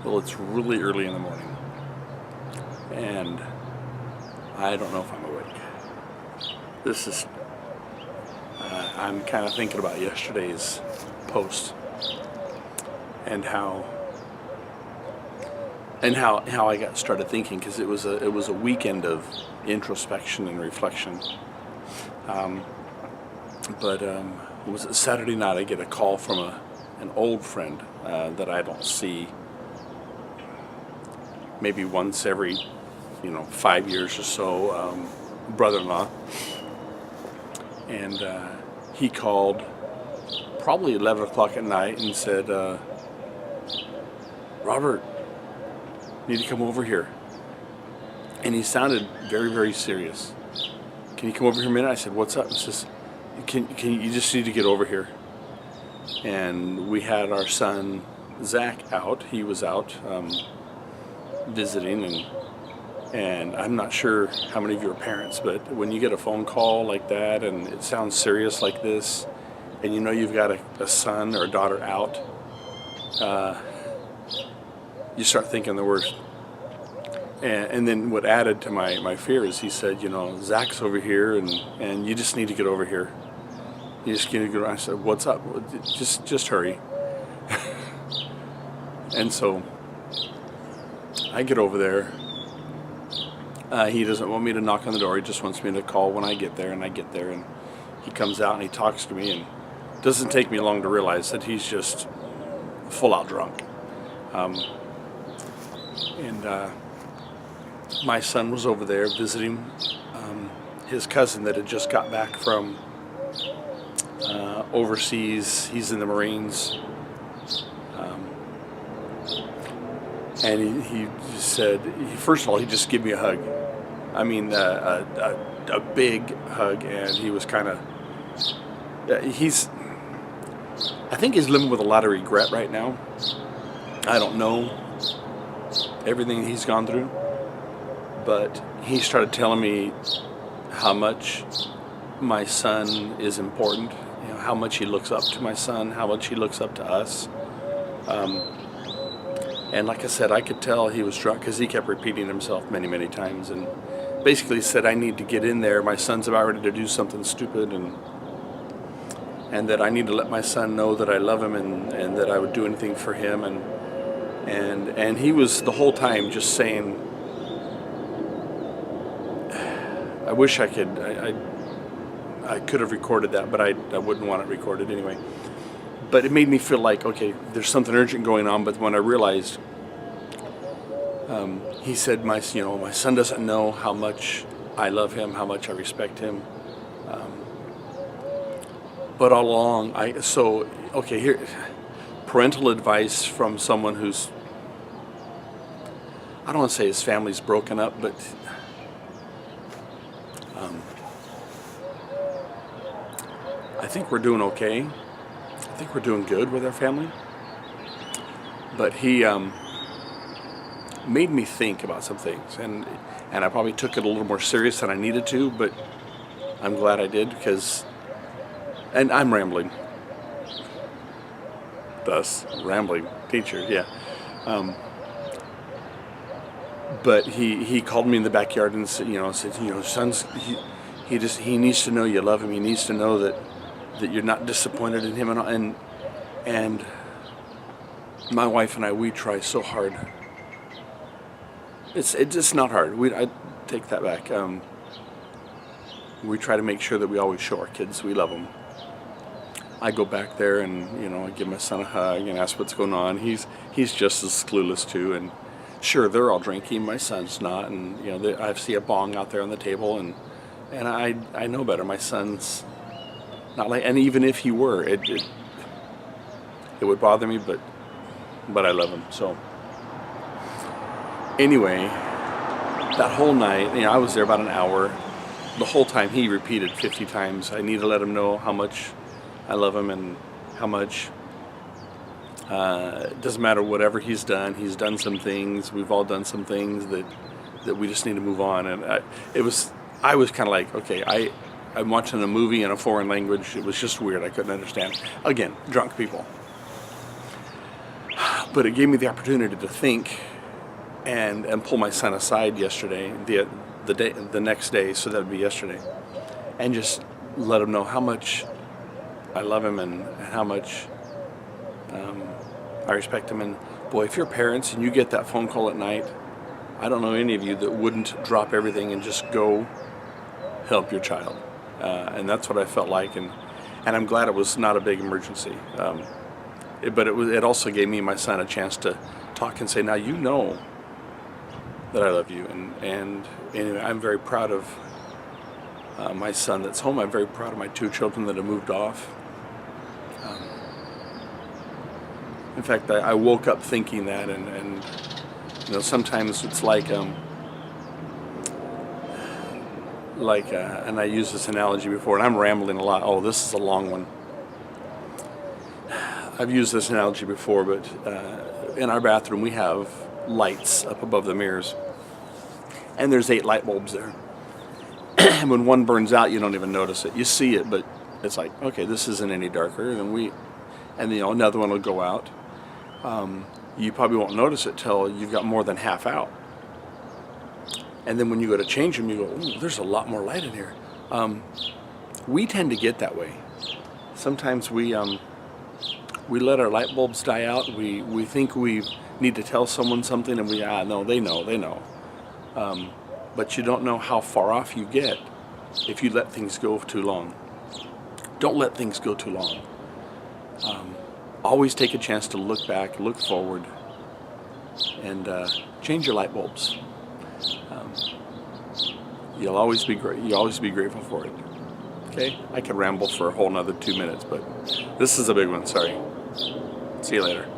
Well, it's really early in the morning, and I don't know if I'm awake. This is, I'm kind of thinking about yesterday's post and how I got started thinking, because it was a weekend of introspection and reflection. But it was a Saturday night. I get a call from an old friend that I don't see maybe once every 5 years or so, brother-in-law, and he called probably 11 o'clock at night and said, Robert, need to come over here. And he sounded very, very serious. Can you come over here a minute? I said, what's up? He says, can you just need to get over here. And we had our son Zach out. He was out visiting, and I'm not sure how many of you are parents, but when you get a phone call like that and it sounds serious like this, and you know you've got a son or a daughter out, you start thinking the worst. And then what added to my fear is he said, Zach's over here, and you just need to get over here. You just need to go. I said, what's up? Just hurry. And so I get over there. He doesn't want me to knock on the door. He just wants me to call when I get there, and I get there, and he comes out and he talks to me, and it doesn't take me long to realize that he's just full out drunk. My son was over there visiting his cousin that had just got back from overseas. He's in the Marines. And he said, first of all, he just gave me a hug. I mean, a big hug, and he was kind of, I think he's living with a lot of regret right now. I don't know everything he's gone through, but he started telling me how much my son is important, how much he looks up to my son, how much he looks up to us. And like I said, I could tell he was drunk because he kept repeating himself many, many times, and basically said, I need to get in there. My son's about ready to do something stupid, and that I need to let my son know that I love him, and that I would do anything for him. And he was the whole time just saying, I wish I could have recorded that, but I wouldn't want it recorded anyway. But it made me feel like, okay, there's something urgent going on. But when I realized, he said, my son doesn't know how much I love him, how much I respect him. But all along, here, parental advice from someone who's, I don't want to say his family's broken up, but I think we're doing okay. I think we're doing good with our family. But he made me think about some things, and I probably took it a little more serious than I needed to, but I'm glad I did, and I'm rambling. Thus, rambling teacher, yeah. But he called me in the backyard and said, son's, he needs to know you love him. He needs to know that you're not disappointed in him, and my wife and we try so hard. It's not hard. I take that back. We try to make sure that we always show our kids we love them. I go back there and I give my son a hug and ask what's going on. He's just as clueless too, and sure, they're all drinking. My son's not, and I see a bong out there on the table, and I know better. My son's not like, and even if he were, it would bother me, but I love him. So anyway, that whole night, I was there about an hour. The whole time he repeated 50 times, I need to let him know how much I love him, and how much it doesn't matter whatever he's done some things, we've all done some things that we just need to move on. And I was kind of like, okay, I'm watching a movie in a foreign language. It was just weird. I couldn't understand. Again, drunk people. But it gave me the opportunity to think and pull my son aside yesterday, the next day, so that would be yesterday, and just let him know how much I love him and how much I respect him. And boy, if you're parents and you get that phone call at night, I don't know any of you that wouldn't drop everything and just go help your child. And that's what I felt like, and I'm glad it was not a big emergency. But it also gave me and my son a chance to talk and say, now you know that I love you, and anyway, I'm very proud of my son that's home. I'm very proud of my 2 children that have moved off. In fact, I woke up thinking that, and you know, sometimes it's like and I used this analogy before, and I'm rambling a lot. Oh, this is a long one. I've used this analogy before, but in our bathroom we have lights up above the mirrors, and there's 8 light bulbs there. And when one burns out, you don't even notice it. You see it, but it's like, okay, this isn't any darker. And you know, another one will go out. You probably won't notice it till you've got more than half out. And then when you go to change them, you go, ooh, there's a lot more light in here. We tend to get that way. Sometimes we let our light bulbs die out. We think we need to tell someone something, and no, they know. But you don't know how far off you get if you let things go too long. Don't let things go too long. Always take a chance to look back, look forward, and change your light bulbs. You'll always be grateful for it. Okay? I could ramble for a whole nother 2 minutes, but this is a big one. Sorry. See you later.